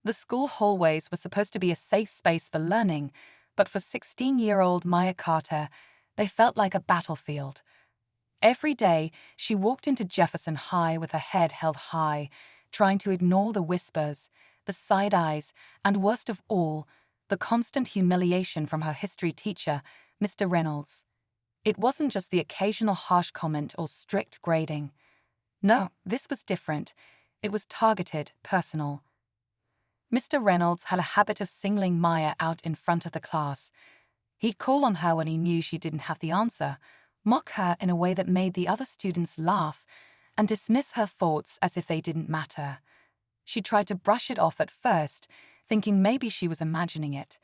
The school hallways were supposed to be a safe space for learning, but for 16-year-old Maya Carter, they felt like a battlefield. Every day, she walked into Jefferson High with her head held high, trying to ignore the whispers, the side eyes, and worst of all, the constant humiliation from her history teacher, Mr. Reynolds. It wasn't just the occasional harsh comment or strict grading. No, this was different. It was targeted, personal. Mr. Reynolds had a habit of singling Maya out in front of the class. He'd call on her when he knew she didn't have the answer, mock her in a way that made the other students laugh, and dismiss her thoughts as if they didn't matter. She tried to brush it off at first, thinking maybe she was imagining it.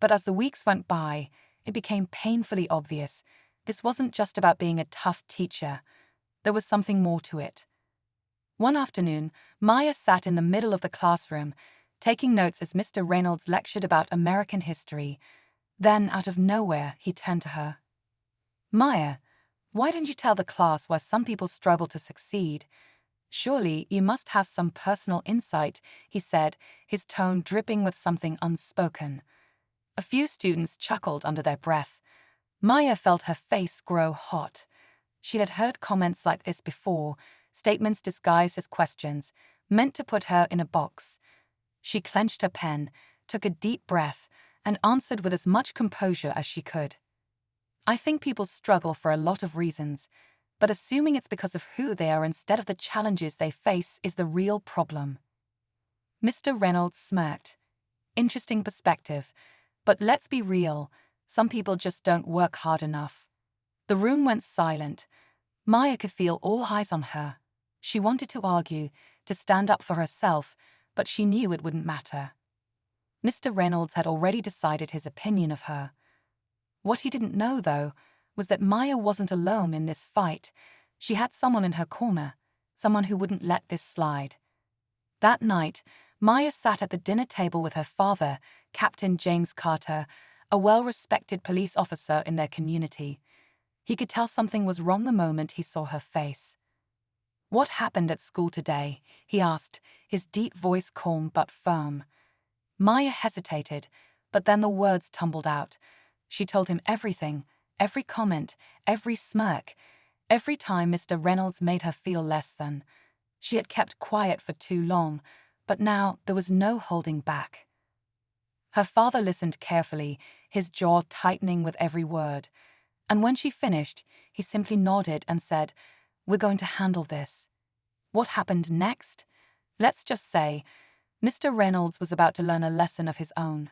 But as the weeks went by, it became painfully obvious. This wasn't just about being a tough teacher. There was something more to it. One afternoon, Maya sat in the middle of the classroom, taking notes as Mr. Reynolds lectured about American history. Then, out of nowhere, he turned to her. "Maya, why didn't you tell the class why some people struggle to succeed? Surely you must have some personal insight," he said, his tone dripping with something unspoken. A few students chuckled under their breath. Maya felt her face grow hot. She had heard comments like this before, statements disguised as questions, meant to put her in a box. She clenched her pen, took a deep breath, and answered with as much composure as she could. "I think people struggle for a lot of reasons, but assuming it's because of who they are instead of the challenges they face is the real problem." Mr. Reynolds smirked. Interesting perspective, but let's be real, some people just don't work hard enough. The room went silent. Maya could feel all eyes on her. She wanted to argue, to stand up for herself, but she knew it wouldn't matter. Mr. Reynolds had already decided his opinion of her. What he didn't know, though, was that Maya wasn't alone in this fight. She had someone in her corner, someone who wouldn't let this slide. That night, Maya sat at the dinner table with her father, Captain James Carter, a well-respected police officer in their community. He could tell something was wrong the moment he saw her face. "What happened at school today?" he asked, his deep voice calm but firm. Maya hesitated, but then the words tumbled out. She told him everything, every comment, every smirk, every time Mr. Reynolds made her feel less than. She had kept quiet for too long, but now there was no holding back. Her father listened carefully, his jaw tightening with every word. And when she finished, he simply nodded and said, "We're going to handle this." What happened next? Let's just say, Mr. Reynolds was about to learn a lesson of his own.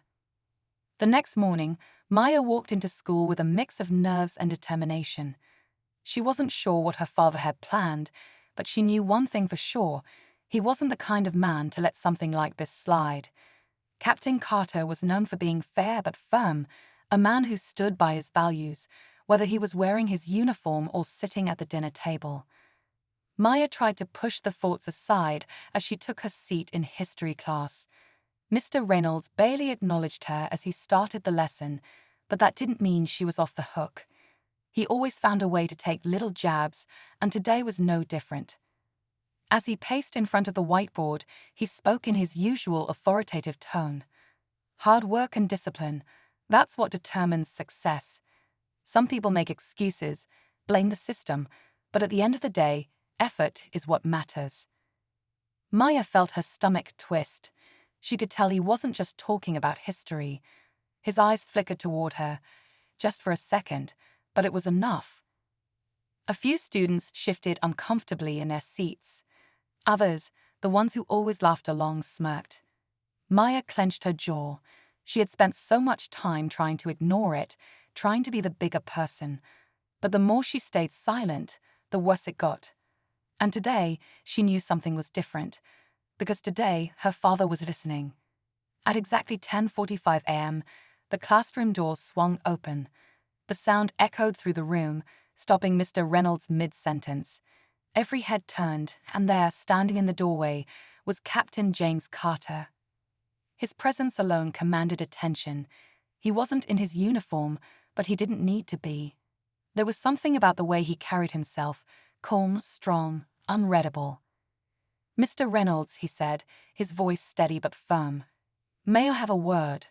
The next morning, Maya walked into school with a mix of nerves and determination. She wasn't sure what her father had planned, but she knew one thing for sure: he wasn't the kind of man to let something like this slide. Captain Carter was known for being fair but firm, a man who stood by his values, whether he was wearing his uniform or sitting at the dinner table. Maya tried to push the thoughts aside as she took her seat in history class. Mr. Reynolds barely acknowledged her as he started the lesson, but that didn't mean she was off the hook. He always found a way to take little jabs, and today was no different. As he paced in front of the whiteboard, he spoke in his usual authoritative tone. "Hard work and discipline, that's what determines success. Some people make excuses, blame the system, but at the end of the day, effort is what matters." Maya felt her stomach twist. She could tell he wasn't just talking about history. His eyes flickered toward her, just for a second, but it was enough. A few students shifted uncomfortably in their seats. Others, the ones who always laughed along, smirked. Maya clenched her jaw. She had spent so much time trying to ignore it, trying to be the bigger person. But the more she stayed silent, the worse it got. And today, she knew something was different, because today her father was listening. At exactly 10:45 a.m., the classroom door swung open. The sound echoed through the room, stopping Mr. Reynolds mid-sentence. Every head turned, and there, standing in the doorway, was Captain James Carter. His presence alone commanded attention. He wasn't in his uniform, but he didn't need to be. There was something about the way he carried himself, calm, strong, unreadable. "Mr. Reynolds," he said, his voice steady but firm. "May I have a word?"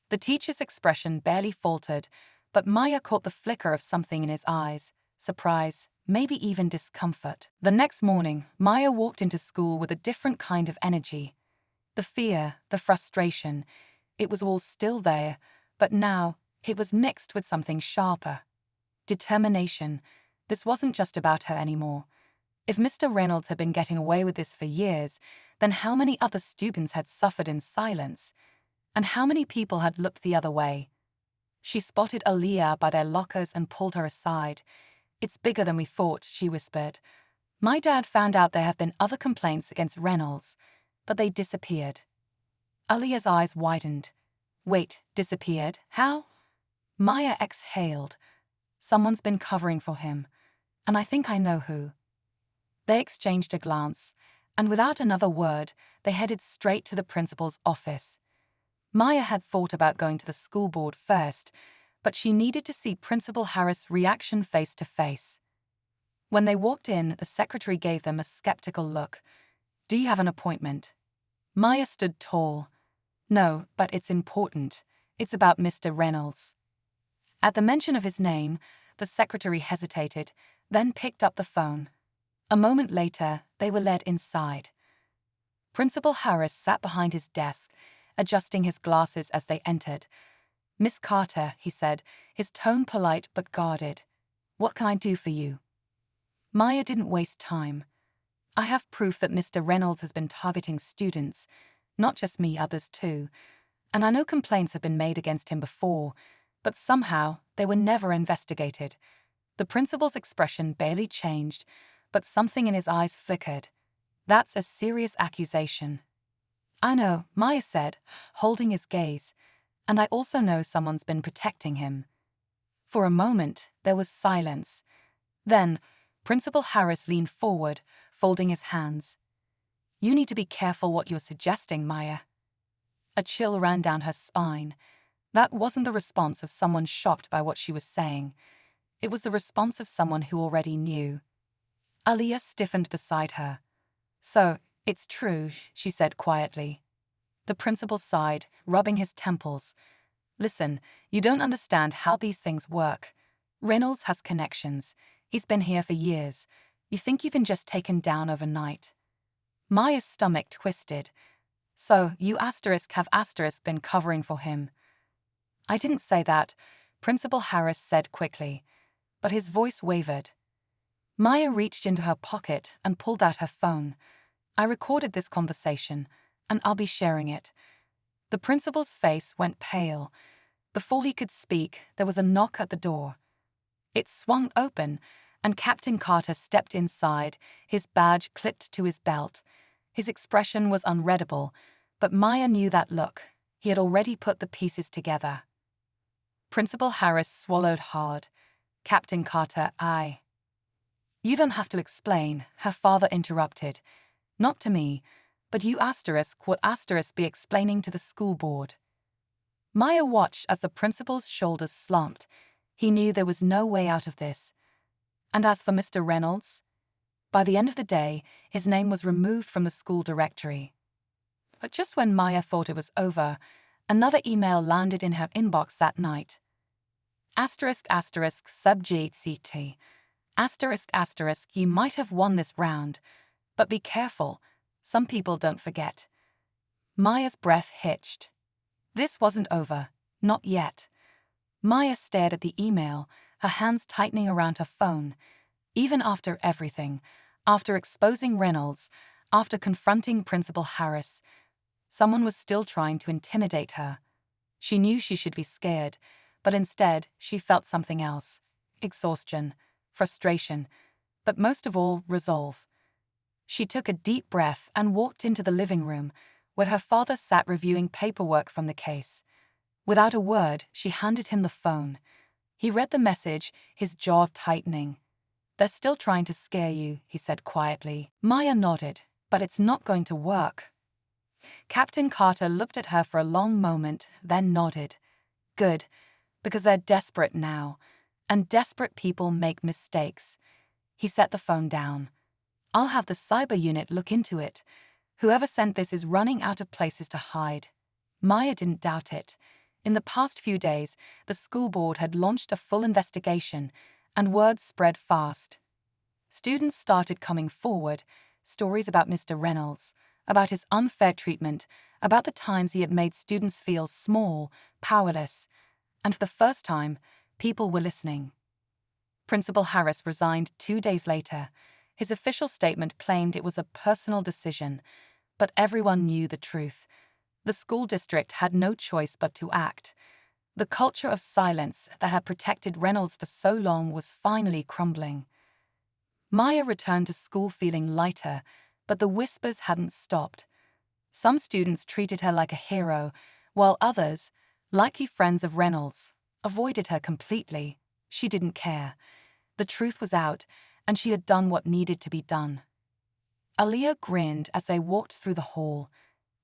The teacher's expression barely faltered, but Maya caught the flicker of something in his eyes, surprise, maybe even discomfort. The next morning, Maya walked into school with a different kind of energy. The fear, the frustration, it was all still there, but now it was mixed with something sharper. Determination. This wasn't just about her anymore. If Mr. Reynolds had been getting away with this for years, then how many other students had suffered in silence? And how many people had looked the other way? She spotted Aaliyah by their lockers and pulled her aside. "It's bigger than we thought," she whispered. "My dad found out there have been other complaints against Reynolds, but they disappeared." Aaliyah's eyes widened. "Wait, disappeared? How?" Maya exhaled. "Someone's been covering for him, and I think I know who." They exchanged a glance, and without another word, they headed straight to the principal's office. Maya had thought about going to the school board first, but she needed to see Principal Harris' reaction face to face. When they walked in, the secretary gave them a skeptical look. "Do you have an appointment?" Maya stood tall. "No, but it's important. It's about Mr. Reynolds." At the mention of his name, the secretary hesitated, then picked up the phone. A moment later, they were led inside. Principal Harris sat behind his desk, adjusting his glasses as they entered. "Miss Carter," he said, his tone polite but guarded. "What can I do for you?" Maya didn't waste time. "I have proof that Mr. Reynolds has been targeting students, not just me, others too. And I know complaints have been made against him before, but somehow they were never investigated." The principal's expression barely changed, but something in his eyes flickered. "That's a serious accusation." "I know," Maya said, holding his gaze. "And I also know someone's been protecting him." For a moment, there was silence. Then, Principal Harris leaned forward, folding his hands. "You need to be careful what you're suggesting, Maya." A chill ran down her spine. That wasn't the response of someone shocked by what she was saying. It was the response of someone who already knew. Aaliyah stiffened beside her. "So, it's true," she said quietly. The principal sighed, rubbing his temples. "Listen, you don't understand how these things work. Reynolds has connections. He's been here for years. You think you've been just taken down overnight." Maya's stomach twisted. "So, you have been covering for him." "I didn't say that," Principal Harris said quickly, but his voice wavered. Maya reached into her pocket and pulled out her phone. "I recorded this conversation, and I'll be sharing it." The principal's face went pale. Before he could speak, there was a knock at the door. It swung open, and Captain Carter stepped inside, his badge clipped to his belt. His expression was unreadable, but Maya knew that look. He had already put the pieces together. Principal Harris swallowed hard. "Captain Carter, I—" "You don't have to explain," her father interrupted. "Not to me, but you would be explaining to the school board." Maya watched as the principal's shoulders slumped. He knew there was no way out of this. And as for Mr. Reynolds? By the end of the day, his name was removed from the school directory. But just when Maya thought it was over, another email landed in her inbox that night. **subject. You might have won this round, but be careful. Some people don't forget." Maya's breath hitched. This wasn't over. Not yet. Maya stared at the email, her hands tightening around her phone. Even after everything, after exposing Reynolds, after confronting Principal Harris, someone was still trying to intimidate her. She knew she should be scared, but instead she felt something else. Exhaustion, frustration, but most of all, resolve. She took a deep breath and walked into the living room, where her father sat reviewing paperwork from the case. Without a word, she handed him the phone. He read the message, his jaw tightening. "They're still trying to scare you," he said quietly. Maya nodded. "But it's not going to work." Captain Carter looked at her for a long moment, then nodded. "Good, because they're desperate now, and desperate people make mistakes." He set the phone down. I'll have the cyber unit look into it. Whoever sent this is running out of places to hide. Maya didn't doubt it. In the past few days, the school board had launched a full investigation, and word spread fast. Students started coming forward, stories about Mr. Reynolds, about his unfair treatment, about the times he had made students feel small, powerless, and for the first time, people were listening. Principal Harris resigned 2 days later. His official statement claimed it was a personal decision, but everyone knew the truth. The school district had no choice but to act. The culture of silence that had protected Reynolds for so long was finally crumbling. Maya returned to school feeling lighter, but the whispers hadn't stopped. Some students treated her like a hero, while others, likely friends of Reynolds, avoided her completely. She didn't care. The truth was out, and she had done what needed to be done. Aaliyah grinned as they walked through the hall.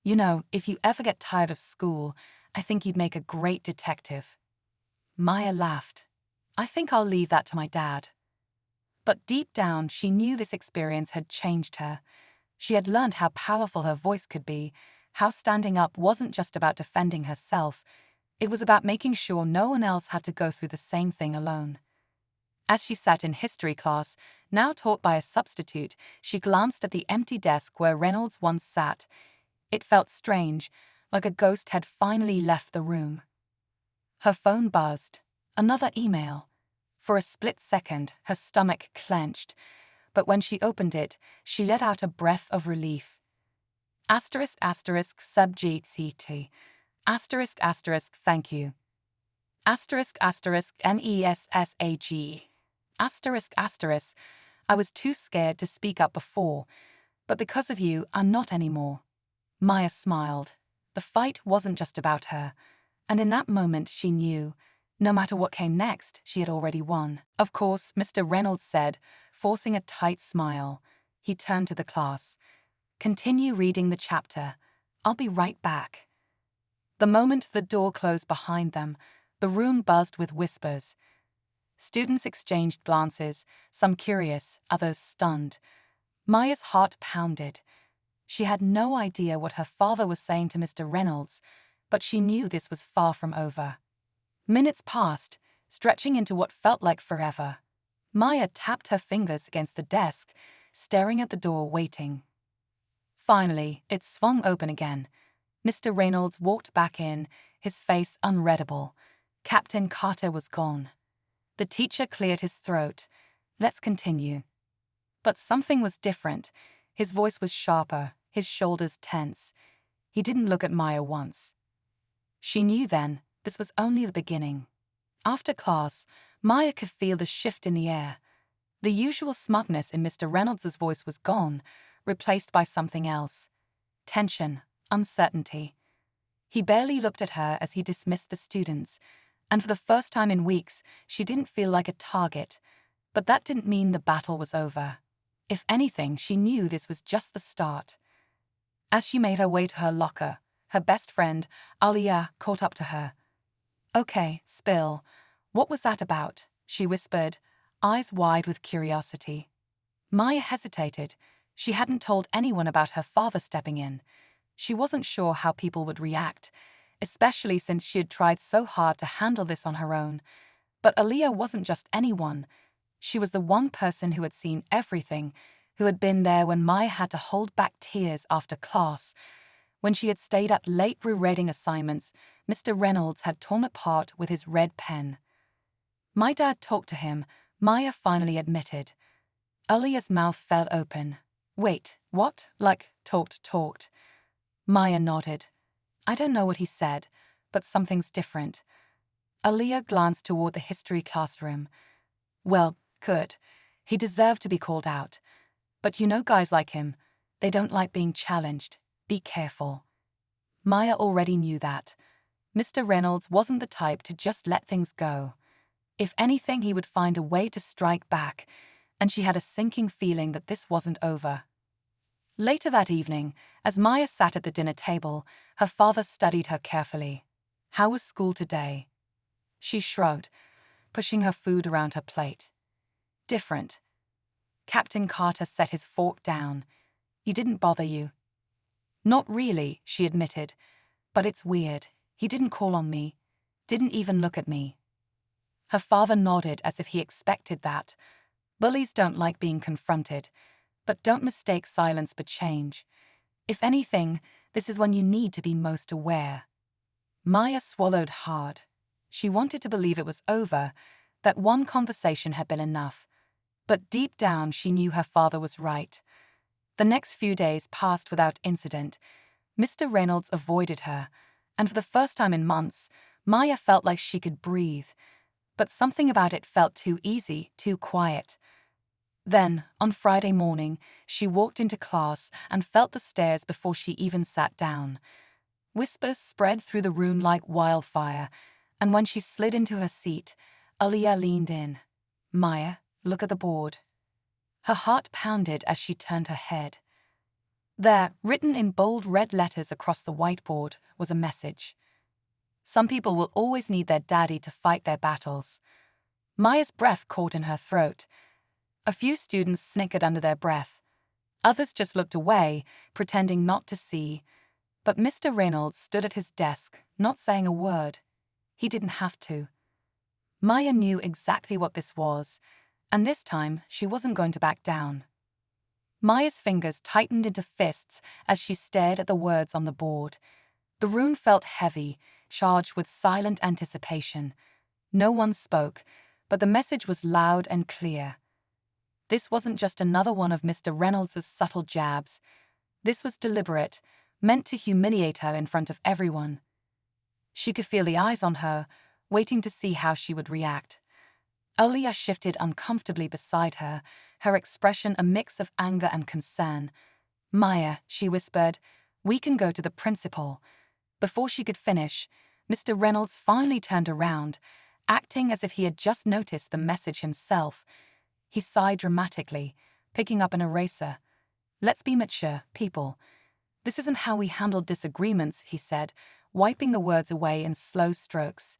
You know, if you ever get tired of school, I think you'd make a great detective. Maya laughed. I think I'll leave that to my dad. But deep down, she knew this experience had changed her. She had learned how powerful her voice could be, how standing up wasn't just about defending herself, it was about making sure no one else had to go through the same thing alone. As she sat in history class, now taught by a substitute, she glanced at the empty desk where Reynolds once sat. It felt strange, like a ghost had finally left the room. Her phone buzzed. Another email. For a split second, her stomach clenched, but when she opened it, she let out a breath of relief. Asterisk asterisk subject. Asterisk asterisk thank you. Asterisk asterisk NESSAG. Asterisk asterisk, I was too scared to speak up before, but because of you, I'm not anymore. Maya smiled. The fight wasn't just about her, and in that moment she knew, no matter what came next, she had already won. Of course, Mr. Reynolds said, forcing a tight smile. He turned to the class. Continue reading the chapter. I'll be right back. The moment the door closed behind them, the room buzzed with whispers. Students exchanged glances, some curious, others stunned. Maya's heart pounded. She had no idea what her father was saying to Mr. Reynolds, but she knew this was far from over. Minutes passed, stretching into what felt like forever. Maya tapped her fingers against the desk, staring at the door, waiting. Finally, it swung open again. Mr. Reynolds walked back in, his face unreadable. Captain Carter was gone. The teacher cleared his throat. Let's continue. But something was different. His voice was sharper, his shoulders tense. He didn't look at Maya once. She knew then this was only the beginning. After class, Maya could feel the shift in the air. The usual smugness in Mr. Reynolds' voice was gone, replaced by something else. Tension, uncertainty. He barely looked at her as he dismissed the students, and for the first time in weeks, she didn't feel like a target. But that didn't mean the battle was over. If anything, she knew this was just the start. As she made her way to her locker, her best friend, Aaliyah, caught up to her. Okay, spill. What was that about? She whispered, eyes wide with curiosity. Maya hesitated. She hadn't told anyone about her father stepping in. She wasn't sure how people would react, especially since she had tried so hard to handle this on her own. But Aaliyah wasn't just anyone. She was the one person who had seen everything, who had been there when Maya had to hold back tears after class. When she had stayed up late rereading assignments, Mr. Reynolds had torn apart with his red pen. My dad talked to him, Maya finally admitted. Aaliyah's mouth fell open. Wait, what? Like, talked? Maya nodded. I don't know what he said, but something's different. Aaliyah glanced toward the history classroom. Well, good. He deserved to be called out. But you know guys like him, they don't like being challenged. Be careful. Maya already knew that. Mr. Reynolds wasn't the type to just let things go. If anything, he would find a way to strike back, and she had a sinking feeling that this wasn't over. Later that evening, as Maya sat at the dinner table, her father studied her carefully. How was school today? She shrugged, pushing her food around her plate. Different. Captain Carter set his fork down. "He didn't bother you?" "Not really," she admitted. "But it's weird. He didn't call on me. Didn't even look at me." Her father nodded as if he expected that. Bullies don't like being confronted, but don't mistake silence for change. If anything, this is when you need to be most aware. Maya swallowed hard. She wanted to believe it was over, that one conversation had been enough. But deep down she knew her father was right. The next few days passed without incident. Mr. Reynolds avoided her, and for the first time in months, Maya felt like she could breathe. But something about it felt too easy, too quiet. Then, on Friday morning, she walked into class and felt the stares before she even sat down. Whispers spread through the room like wildfire, and when she slid into her seat, Aaliyah leaned in. "Maya, look at the board." Her heart pounded as she turned her head. There, written in bold red letters across the whiteboard, was a message. "Some people will always need their daddy to fight their battles." Maya's breath caught in her throat. A few students snickered under their breath. Others just looked away, pretending not to see. But Mr. Reynolds stood at his desk, not saying a word. He didn't have to. Maya knew exactly what this was, and this time she wasn't going to back down. Maya's fingers tightened into fists as she stared at the words on the board. The room felt heavy, charged with silent anticipation. No one spoke, but the message was loud and clear. This wasn't just another one of Mr. Reynolds's subtle jabs. This was deliberate, meant to humiliate her in front of everyone. She could feel the eyes on her, waiting to see how she would react. Aaliyah shifted uncomfortably beside her, her expression a mix of anger and concern. "Maya," she whispered, "we can go to the principal." Before she could finish, Mr. Reynolds finally turned around, acting as if he had just noticed the message himself. He sighed dramatically, picking up an eraser. "Let's be mature, people. This isn't how we handle disagreements," he said, wiping the words away in slow strokes.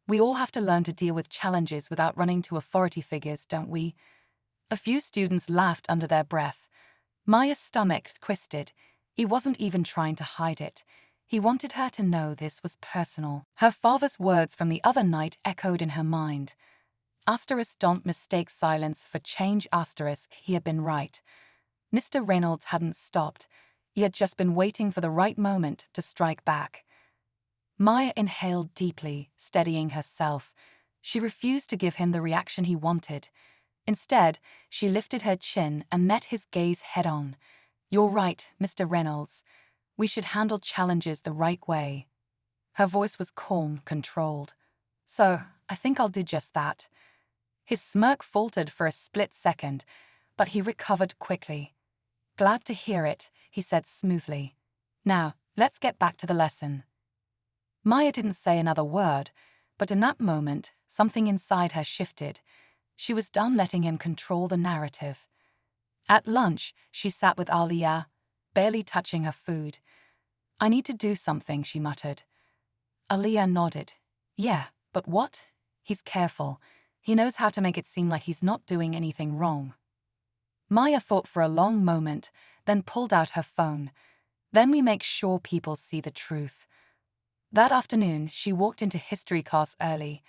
"We all have to learn to deal with challenges without running to authority figures, don't we?" A few students laughed under their breath. Maya's stomach twisted. He wasn't even trying to hide it. He wanted her to know this was personal. Her father's words from the other night echoed in her mind. Don't mistake silence for change. He had been right. Mr. Reynolds hadn't stopped. He had just been waiting for the right moment to strike back. Maya inhaled deeply, steadying herself. She refused to give him the reaction he wanted. Instead, she lifted her chin and met his gaze head-on. "You're right, Mr. Reynolds. We should handle challenges the right way." Her voice was calm, controlled. "So, I think I'll do just that." His smirk faltered for a split second, but he recovered quickly. "Glad to hear it," he said smoothly. "Now, let's get back to the lesson." Maya didn't say another word, but in that moment, something inside her shifted. She was done letting him control the narrative. At lunch, she sat with Aaliyah, barely touching her food. "I need to do something," she muttered. Aaliyah nodded. "Yeah, but what?" "He's careful. He knows how to make it seem like he's not doing anything wrong." Maya thought for a long moment, then pulled out her phone. "Then we make sure people see the truth." That afternoon, she walked into history class early.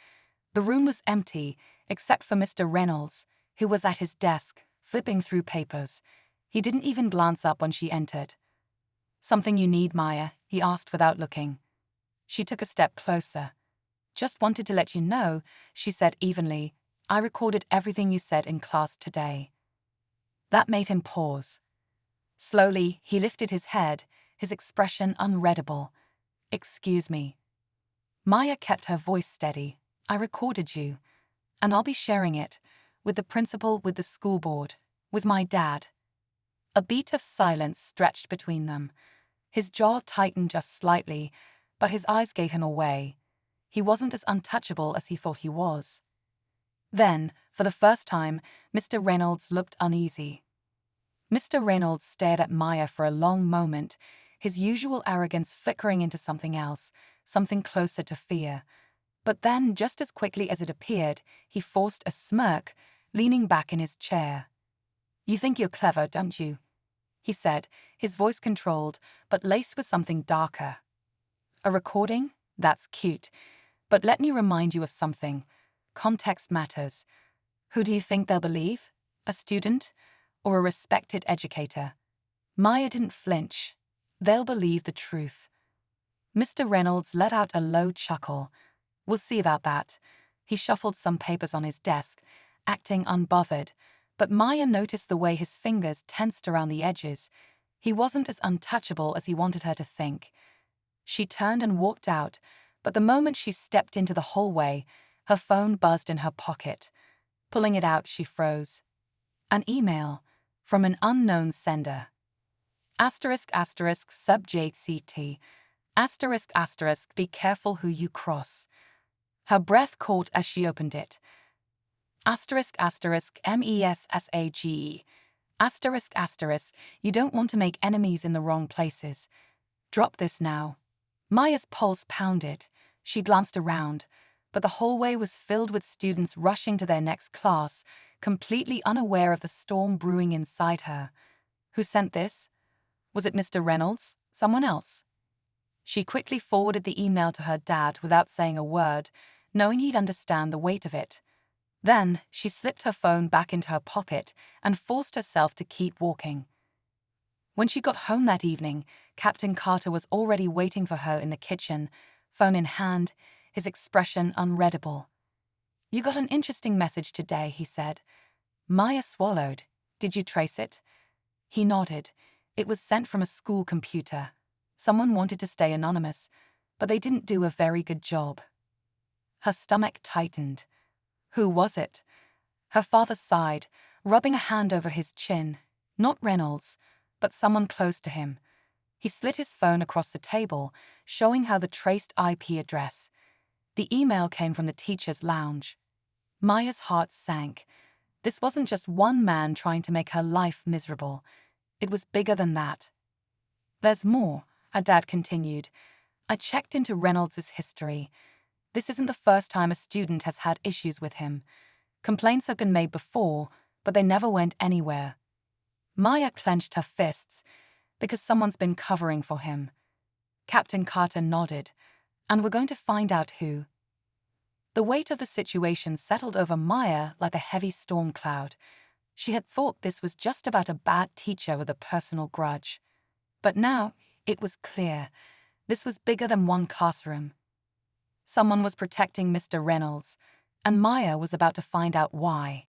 The room was empty, except for Mr. Reynolds, who was at his desk, flipping through papers. He didn't even glance up when she entered. "Something you need, Maya?" he asked without looking. She took a step closer. "Just wanted to let you know," she said evenly, "I recorded everything you said in class today." That made him pause. Slowly, he lifted his head, his expression unreadable. "Excuse me." Maya kept her voice steady. "I recorded you, and I'll be sharing it, with the principal, with the school board, with my dad." A beat of silence stretched between them. His jaw tightened just slightly, but his eyes gave him away. He wasn't as untouchable as he thought he was. Then, for the first time, Mr. Reynolds looked uneasy. Mr. Reynolds stared at Maya for a long moment, his usual arrogance flickering into something else, something closer to fear. But then, just as quickly as it appeared, he forced a smirk, leaning back in his chair. You think you're clever, don't you? He said, his voice controlled, but laced with something darker. A recording? That's cute. But let me remind you of something. Context matters. Who do you think they'll believe? A student? Or a respected educator? Maya didn't flinch. They'll believe the truth. Mr. Reynolds let out a low chuckle. We'll see about that. He shuffled some papers on his desk, acting unbothered, but Maya noticed the way his fingers tensed around the edges. He wasn't as untouchable as he wanted her to think. She turned and walked out, but the moment she stepped into the hallway, her phone buzzed in her pocket. Pulling it out, she froze. An email from an unknown sender. Asterisk asterisk subject CT. Asterisk asterisk be careful who you cross. Her breath caught as she opened it. Asterisk asterisk MESSAGE. Asterisk asterisk, you don't want to make enemies in the wrong places. Drop this now. Maya's pulse pounded. She glanced around, but the hallway was filled with students rushing to their next class, completely unaware of the storm brewing inside her. Who sent this? Was it Mr. Reynolds? Someone else? She quickly forwarded the email to her dad without saying a word, knowing he'd understand the weight of it. Then she slipped her phone back into her pocket and forced herself to keep walking. When she got home that evening, Captain Carter was already waiting for her in the kitchen, phone in hand, his expression unreadable. You got an interesting message today, he said. Maya swallowed. Did you trace it? He nodded. It was sent from a school computer. Someone wanted to stay anonymous, but they didn't do a very good job. Her stomach tightened. Who was it? Her father sighed, rubbing a hand over his chin. Not Reynolds, but someone close to him. He slid his phone across the table, showing her the traced IP address. The email came from the teacher's lounge. Maya's heart sank. This wasn't just one man trying to make her life miserable. It was bigger than that. There's more, her dad continued. I checked into Reynolds' history. This isn't the first time a student has had issues with him. Complaints have been made before, but they never went anywhere. Maya clenched her fists, because someone's been covering for him. Captain Carter nodded. And we're going to find out who. The weight of the situation settled over Maya like a heavy storm cloud. She had thought this was just about a bad teacher with a personal grudge. But now, it was clear. This was bigger than one classroom. Someone was protecting Mr. Reynolds, and Maya was about to find out why.